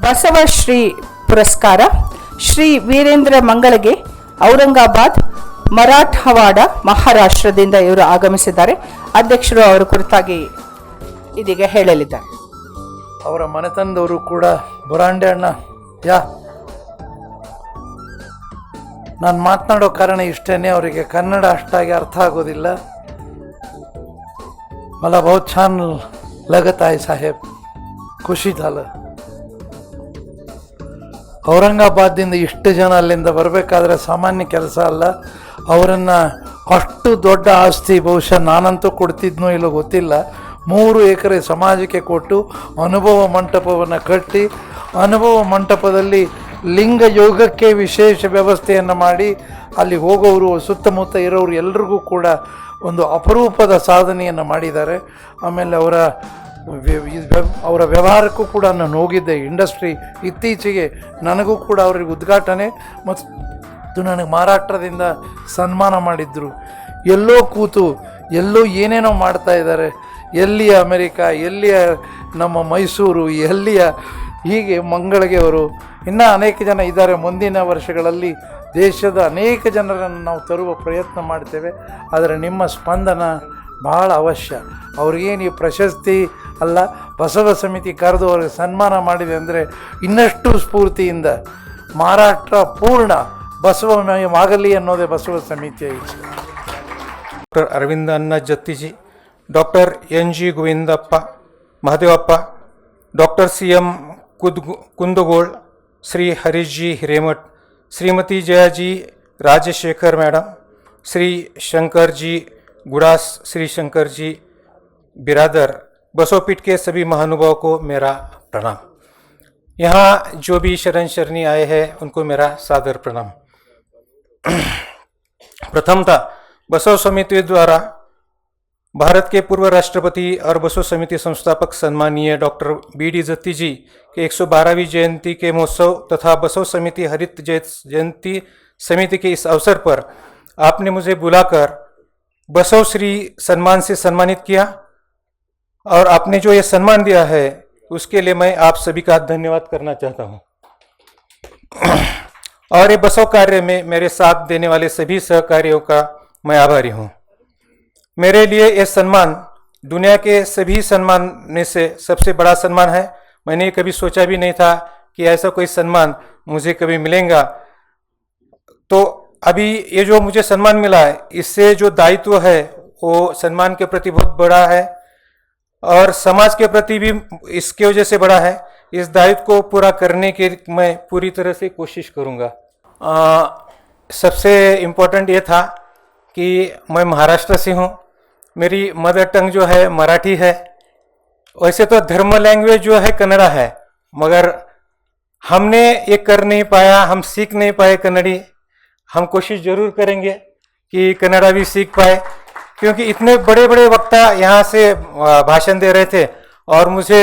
ಬಸವಶ್ರೀ ಪುರಸ್ಕಾರ ಶ್ರೀ ವೀರೇಂದ್ರ ಮಂಗಳಗೆ ಔರಂಗಾಬಾದ್ ಮರಾಠವಾಡ ಮಹಾರಾಷ್ಟ್ರದಿಂದ ಇವರು ಆಗಮಿಸಿದ್ದಾರೆ. ಅಧ್ಯಕ್ಷರು ಅವರ ಕುರಿತಾಗಿ ಇದೀಗ ಹೇಳಲಿದ್ದಾರೆ. ಅವರ ಮನೆತನದವರು ಕೂಡ ಬುರಾಂಡೆ ಅಣ್ಣ ನಾನು ಮಾತನಾಡೋ ಕಾರಣ ಇಷ್ಟೇ, ಅವರಿಗೆ ಕನ್ನಡ ಅಷ್ಟಾಗಿ ಅರ್ಥ ಆಗೋದಿಲ್ಲ. मला बहुत छान लगत आहे साहेब, ಖುಷಿ झालं. ಔರಂಗಾಬಾದಿಂದ ಇಷ್ಟು ಜನ ಅಲ್ಲಿಂದ ಬರಬೇಕಾದ್ರೆ ಸಾಮಾನ್ಯ ಕೆಲಸ ಅಲ್ಲ. ಅವರನ್ನು ಅಷ್ಟು ದೊಡ್ಡ ಆಸ್ತಿ ಬಹುಶಃ ನಾನಂತೂ ಕೊಡ್ತಿದ್ನೋ ಇಲ್ಲೋ ಗೊತ್ತಿಲ್ಲ, 3 ಎಕರೆ ಸಮಾಜಕ್ಕೆ ಕೊಟ್ಟು ಅನುಭವ ಮಂಟಪವನ್ನು ಕಟ್ಟಿ, ಅನುಭವ ಮಂಟಪದಲ್ಲಿ ಲಿಂಗ ಯೋಗಕ್ಕೆ ವಿಶೇಷ ವ್ಯವಸ್ಥೆಯನ್ನು ಮಾಡಿ ಅಲ್ಲಿ ಹೋಗೋರು ಸುತ್ತಮುತ್ತ ಇರೋರು ಎಲ್ರಿಗೂ ಕೂಡ ಒಂದು ಅಪರೂಪದ ಸಾಧನೆಯನ್ನು ಮಾಡಿದ್ದಾರೆ. ಆಮೇಲೆ ಅವರ ವ್ಯವಹಾರಕ್ಕೂ ಕೂಡ ನಾನು ಹೋಗಿದ್ದೆ. ಇಂಡಸ್ಟ್ರಿ ಇತ್ತೀಚೆಗೆ ನನಗೂ ಕೂಡ ಅವರಿಗೆ ಉದ್ಘಾಟನೆ ಮತ್ತು ನನಗೆ ಮಹಾರಾಷ್ಟ್ರದಿಂದ ಸನ್ಮಾನ ಮಾಡಿದ್ರು. ಎಲ್ಲೋ ಕೂತು ಎಲ್ಲೋ ಏನೇನೋ ಮಾಡ್ತಾ ಇದ್ದಾರೆ, ಎಲ್ಲಿಯ ಅಮೆರಿಕ, ಎಲ್ಲಿಯ ನಮ್ಮ ಮೈಸೂರು, ಎಲ್ಲಿಯ ಹೀಗೆ ಮಂಗಳಿಗೆ ಅವರು ಇನ್ನೂ ಅನೇಕ ಜನ ಇದ್ದಾರೆ. ಮುಂದಿನ ವರ್ಷಗಳಲ್ಲಿ ದೇಶದ ಅನೇಕ ಜನರನ್ನು ನಾವು ತರುವ ಪ್ರಯತ್ನ ಮಾಡ್ತೇವೆ. ಆದರೆ ನಿಮ್ಮ ಸ್ಪಂದನ ಬಹಳ ಅವಶ್ಯ. ಅವ್ರಿಗೇನು ಈ ಪ್ರಶಸ್ತಿ ಅಲ್ಲ, ಬಸವ ಸಮಿತಿ ಕರೆದು ಅವ್ರಿಗೆ ಸನ್ಮಾನ ಮಾಡಿದೆ ಅಂದರೆ ಇನ್ನಷ್ಟು ಸ್ಫೂರ್ತಿಯಿಂದ ಮಹಾರಾಷ್ಟ್ರ ಪೂರ್ಣ ಬಸವಮಯವಾಗಲಿ ಅನ್ನೋದೇ ಬಸವ ಸಮಿತಿಯ ಇಚ್ಛೆ. Doctor Aravind Anna Jattiji, doctor N G Govindappa Mahadevappa, doctor C M Kundgol, Shri Harish ji Hiremath, Shrimati Jaya ji Rajashekhar madam, Shri Shankar ji Gudas, Shri Shankar ji Biradar, बसोपीठ के सभी महानुभावों को मेरा प्रणाम. यहाँ जो भी शरण शरणी आए हैं उनको मेरा सादर प्रणाम. प्रथमतः बसव समिति द्वारा भारत के पूर्व राष्ट्रपति और बसव समिति संस्थापक सम्मानीय डॉक्टर बी डी जत्ती जी के 112वीं जयंती के महोत्सव तथा बसव समिति हरित जयंती समिति के इस अवसर पर आपने मुझे बुलाकर बसव श्री सम्मान से सम्मानित किया और आपने जो ये सम्मान दिया है उसके लिए मैं आप सभी का धन्यवाद करना चाहता हूँ. और ये बसव कार्य में मेरे साथ देने वाले सभी सहकारियों का मैं आभारी हूँ. मेरे लिए यह सम्मान दुनिया के सभी सम्मान में से सबसे बड़ा सम्मान है. मैंने कभी सोचा भी नहीं था कि ऐसा कोई सम्मान मुझे कभी मिलेगा. तो अभी ये जो मुझे सम्मान मिला है, इससे जो दायित्व है वो सम्मान के प्रति बहुत बड़ा है और समाज के प्रति भी इसके वजह से बड़ा है. इस दायित्व को पूरा करने के मैं पूरी तरह से कोशिश करूँगा. सबसे इम्पोर्टेंट ये था कि मैं महाराष्ट्र से हूँ. मेरी मदर टंग जो है मराठी है. वैसे तो धर्म लैंग्वेज जो है कन्नड़ा है, मगर हमने ये कर नहीं पाया, हम सीख नहीं पाए कन्नड़ी. हम कोशिश जरूर करेंगे कि कन्नड़ा भी सीख पाए, क्योंकि इतने बड़े बड़े वक्ता यहाँ से भाषण दे रहे थे और मुझे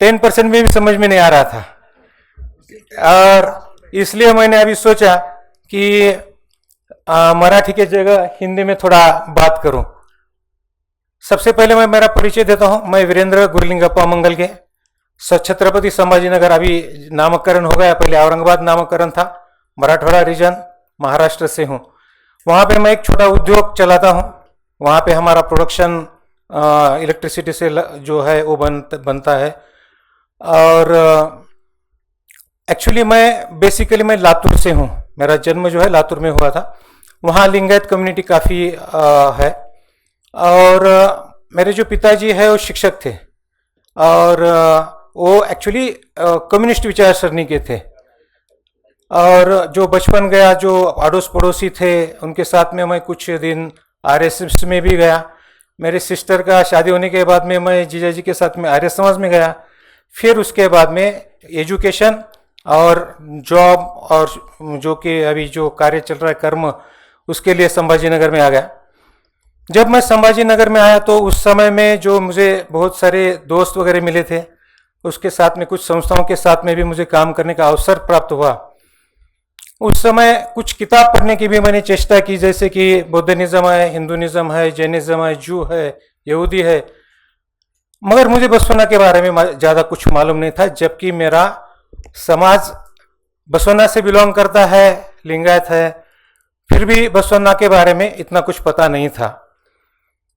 10% में भी समझ में नहीं आ रहा था. और इसलिए मैंने अभी सोचा कि मराठी के जगह हिंदी में थोड़ा बात करूं. सबसे पहले मैं मेरा परिचय देता हूं. मैं वीरेंद्र गुरलिंगप्पा मंगल के छत्रपति संभाजीनगर अभी नामकरण हो गया, पहले औरंगाबाद नामकरण था. मराठवाड़ा रीजन महाराष्ट्र से हूं. वहां पे मैं एक छोटा उद्योग चलाता हूं. वहां पे हमारा प्रोडक्शन इलेक्ट्रिसिटी से जो है वो बनता है. और एक्चुअली मैं बेसिकली मैं लातूर से हूं. मेरा जन्म जो है लातूर में हुआ था. वहाँ लिंगायत कम्युनिटी काफ़ी है. और मेरे जो पिताजी है वो शिक्षक थे और वो एक्चुअली कम्युनिस्ट विचारसरणी के थे. और जो बचपन गया, जो अड़ोस पड़ोसी थे उनके साथ में मैं कुछ दिन आरएसएस में भी गया. मेरे सिस्टर का शादी होने के बाद में मैं जीजा जी के साथ में आर्य समाज में गया. फिर उसके बाद में एजुकेशन और जॉब और जो कि अभी जो कार्य चल रहा है कर्म, उसके लिए संभाजीनगर में आ गया. जब मैं संभाजीनगर में आया तो उस समय में जो मुझे बहुत सारे दोस्त वगैरह मिले थे, उसके साथ में कुछ संस्थाओं के साथ में भी मुझे काम करने का अवसर प्राप्त हुआ. उस समय कुछ किताब पढ़ने की भी मैंने चेष्टा की, जैसे कि बौद्धनिज्म है, हिंदुनिज्म है, जैनिज्म है, जू है, यहूदी है. मगर मुझे बसवना के बारे में ज़्यादा कुछ मालूम नहीं था, जबकि मेरा समाज बसवन्ना से बिलोंग करता है, लिंगायत है, फिर भी बसवन्ना के बारे में इतना कुछ पता नहीं था।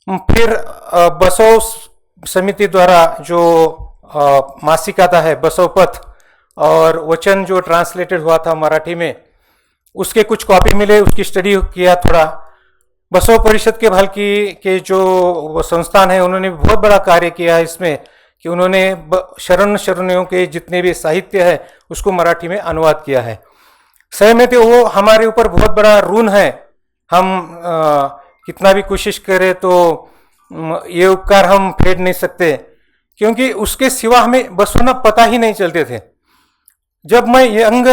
फिर बसव समिति द्वारा जो मासिक आता है बसव पथ, और वचन जो ट्रांसलेटेड हुआ था मराठी में, उसके कुछ कॉपी मिले, उसकी स्टडी किया थोड़ा। बसव परिषद के भालकी के जो संस्थान है उन्होंने बहुत बड़ा कार्य किया है इसमें, कि उन्होंने शरणियों के जितने भी साहित्य है उसको मराठी में अनुवाद किया है। सही में तो वो हमारे ऊपर बहुत बड़ा ऋण है। हम कितना भी कोशिश करें तो ये उपकार हम फेड नहीं सकते, क्योंकि उसके सिवा हमें बसवन्ना पता ही नहीं चलते थे। जब मैं यंग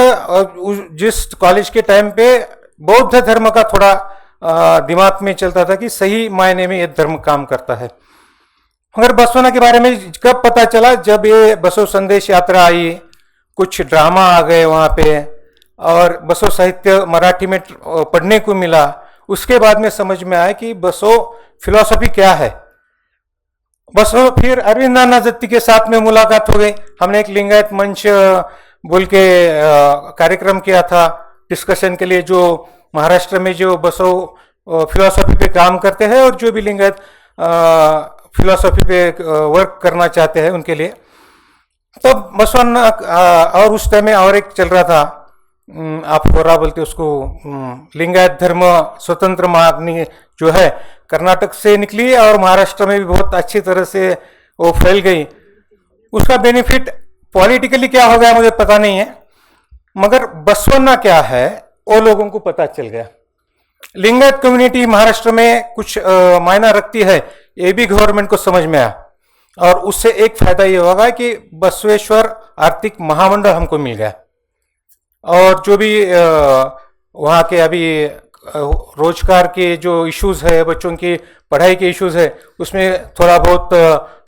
जिस कॉलेज के टाइम पे बौद्ध धर्म का थोड़ा दिमाग में चलता था कि सही मायने में ये धर्म काम करता है, मगर बसवन्ना के बारे में कब पता चला, जब ये बसव संदेश यात्रा आई, कुछ ड्रामा आ गए वहाँ पे, और बसव साहित्य मराठी में पढ़ने को मिला। उसके बाद में समझ में आया कि बसव फिलॉसफी क्या है। बसव फिर अरविंदाना जत्ती के साथ में मुलाकात हो गई। हमने एक लिंगायत मंच बोल के कार्यक्रम किया था डिस्कशन के लिए, जो महाराष्ट्र में जो बसव फिलॉसफी पे काम करते हैं और जो भी लिंगायत फिलॉसफी पे वर्क करना चाहते हैं उनके लिए। तब बसवन्ना और उस टाइम में और एक चल रहा था, आप होरा बोलते उसको, लिंगायत धर्म स्वतंत्र महाअग्नि जो है, कर्नाटक से निकली और महाराष्ट्र में भी बहुत अच्छी तरह से वो फैल गई। उसका बेनिफिट पॉलिटिकली क्या हो गया मुझे पता नहीं है, मगर बसवन्ना क्या है वो लोगों को पता चल गया। लिंगायत कम्युनिटी महाराष्ट्र में कुछ मायना रखती है, ये भी गवर्नमेंट को समझ में आया, और उससे एक फायदा ये होगा कि बसवेश्वर आर्थिक महामंडल हमको मिल गया, और जो भी वहाँ के अभी रोजगार के जो इश्यूज है, बच्चों की पढ़ाई के इश्यूज है, उसमें थोड़ा बहुत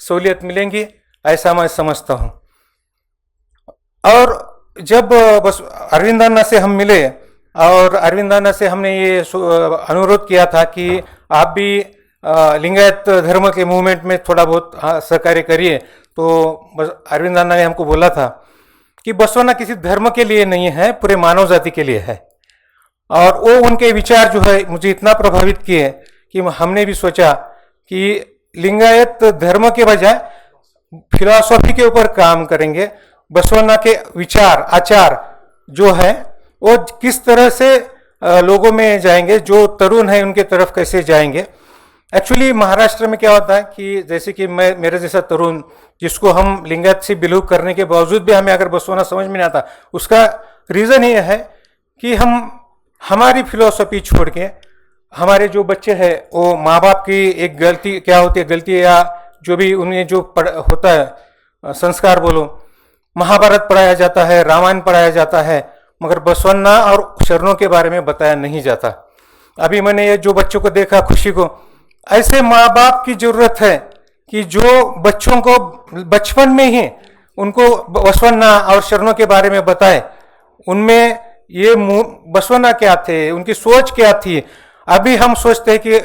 सहूलियत मिलेंगी, ऐसा मैं समझता हूँ। और जब बस अरविंदाना से हम मिले और अरविंदाना से हमने ये अनुरोध किया था कि आप भी लिंगायत धर्म के मूवमेंट में थोड़ा बहुत सहकार्य करिए, तो बस अरविंदाना ने हमको बोला था कि बसवन्ना किसी धर्म के लिए नहीं है, पूरे मानव जाति के लिए है। और वो उनके विचार जो है मुझे इतना प्रभावित किए कि हमने भी सोचा कि लिंगायत धर्म के बजाय फिलॉसफी के ऊपर काम करेंगे। बसवन्ना के विचार आचार जो है वो किस तरह से लोगों में जाएंगे, जो तरुण है उनके तरफ कैसे जाएंगे। एक्चुअली महाराष्ट्र में क्या होता है कि जैसे कि मेरे जैसा तरुण जिसको हम लिंगायत से बिलोंग करने के बावजूद भी हमें अगर बसवन्ना समझ में नहीं आता, उसका रीज़न ये है कि हम हमारी फिलॉसफी छोड़ के हमारे जो बच्चे हैं वो माँ बाप की एक गलती क्या होती है, गलती या जो भी उन्हें जो होता है संस्कार बोलो, महाभारत पढ़ाया जाता है, रामायण पढ़ाया जाता है, मगर बसवन्ना और शरणों के बारे में बताया नहीं जाता। अभी मैंने ये जो बच्चों को देखा, खुशी को, ऐसे माँ बाप की जरूरत है कि जो बच्चों को बचपन में ही उनको बसवन्ना और शरणों के बारे में बताए, उनमें ये बसवन्ना क्या थे, उनकी सोच क्या थी। अभी हम सोचते हैं कि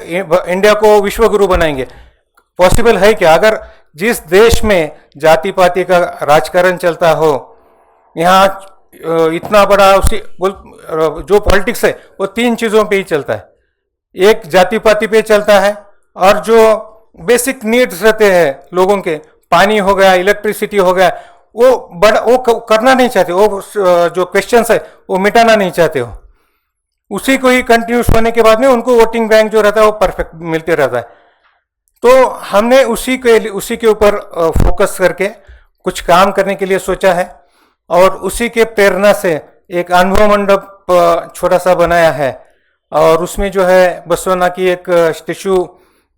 इंडिया को विश्व गुरु बनाएंगे, पॉसिबल है क्या? अगर जिस देश में जाति पाति का राजकारण चलता हो, यहाँ इतना बड़ा उसी जो पॉलिटिक्स है वो तीन चीज़ों पे ही चलता है, एक जाति पाति पे चलता है, और जो बेसिक नीड्स रहते हैं लोगों के, पानी हो गया, इलेक्ट्रिसिटी हो गया, वो करना नहीं चाहते, वो जो क्वेश्चंस है वो मिटाना नहीं चाहते हो। उसी को ही कंटिन्यूस होने के बाद में उनको वोटिंग बैंक जो रहता है वो परफेक्ट मिलते रहता है। तो हमने उसी के ऊपर फोकस करके कुछ काम करने के लिए सोचा है, और उसी के प्रेरणा से एक अनुभव मंडप छोटा सा बनाया है, और उसमें जो है बसवन्ना की एक स्टेचू,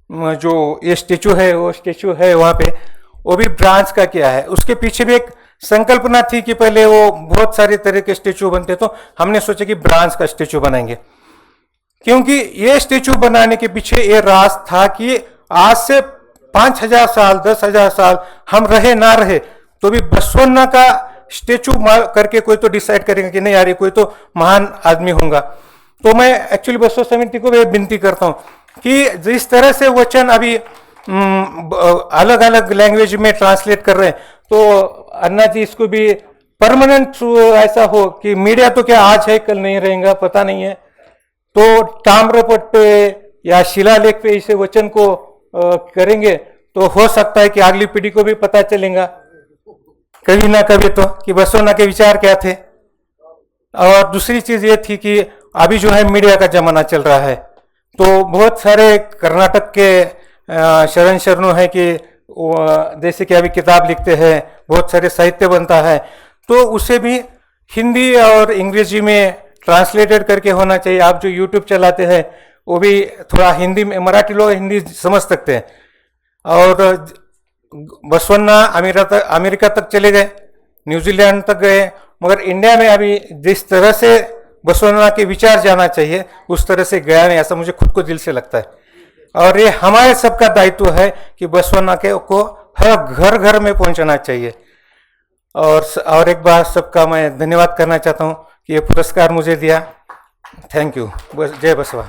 जो ये स्टेचू है वो स्टेचू है वहाँ पे, वो भी ब्रांच का किया है। उसके पीछे भी एक संकल्पना थी कि पहले वो बहुत सारे तरह के स्टेचू बनते, तो हमने सोचा कि ब्रांच का स्टेचू बनाएंगे, क्योंकि ये स्टेचू बनाने के पीछे ये राज था कि आज से 5000 साल 10,000 साल हम रहे ना रहे तो भी बसवन्ना का स्टेचू करके कोई तो डिसाइड करेगा कि नहीं यार ये कोई तो महान आदमी होगा। तो मैं एक्चुअली बसव समिति को भी विनती करता हूँ कि जिस तरह से वचन अभी अलग अलग लैंग्वेज में ट्रांसलेट कर रहे हैं, तो अन्ना जी इसको भी परमानेंट ऐसा हो कि मीडिया तो क्या आज है कल नहीं रहेगा पता नहीं है, तो ताम्रपट पे या शिलालेख पे इसे वचन को करेंगे तो हो सकता है कि अगली पीढ़ी को भी पता चलेगा कभी ना कभी तो कि बसवण्णा के विचार क्या थे। और दूसरी चीज ये थी कि अभी जो है मीडिया का जमाना चल रहा है, तो बहुत सारे कर्नाटक के शरण शरणों है कि जैसे कि अभी किताब लिखते हैं, बहुत सारे साहित्य बनता है, तो उसे भी हिंदी और अंग्रेजी में ट्रांसलेटेड करके होना चाहिए। आप जो यूट्यूब चलाते हैं वो भी थोड़ा हिंदी में, मराठी लोग हिंदी समझ सकते हैं। और बसवण्णा अमेरिका तक चले गए, न्यूजीलैंड तक गए, मगर इंडिया में अभी जिस तरह से बसवण्णा के विचार जाना चाहिए उस तरह से गया नहीं, ऐसा मुझे खुद को दिल से लगता है। और ये हमारे सबका दायित्व है कि बसवण्णा के को हर घर घर में पहुंचाना चाहिए। और एक बार सबका मैं धन्यवाद करना चाहता हूं कि ये पुरस्कार मुझे दिया। Thank you. जय बसवा।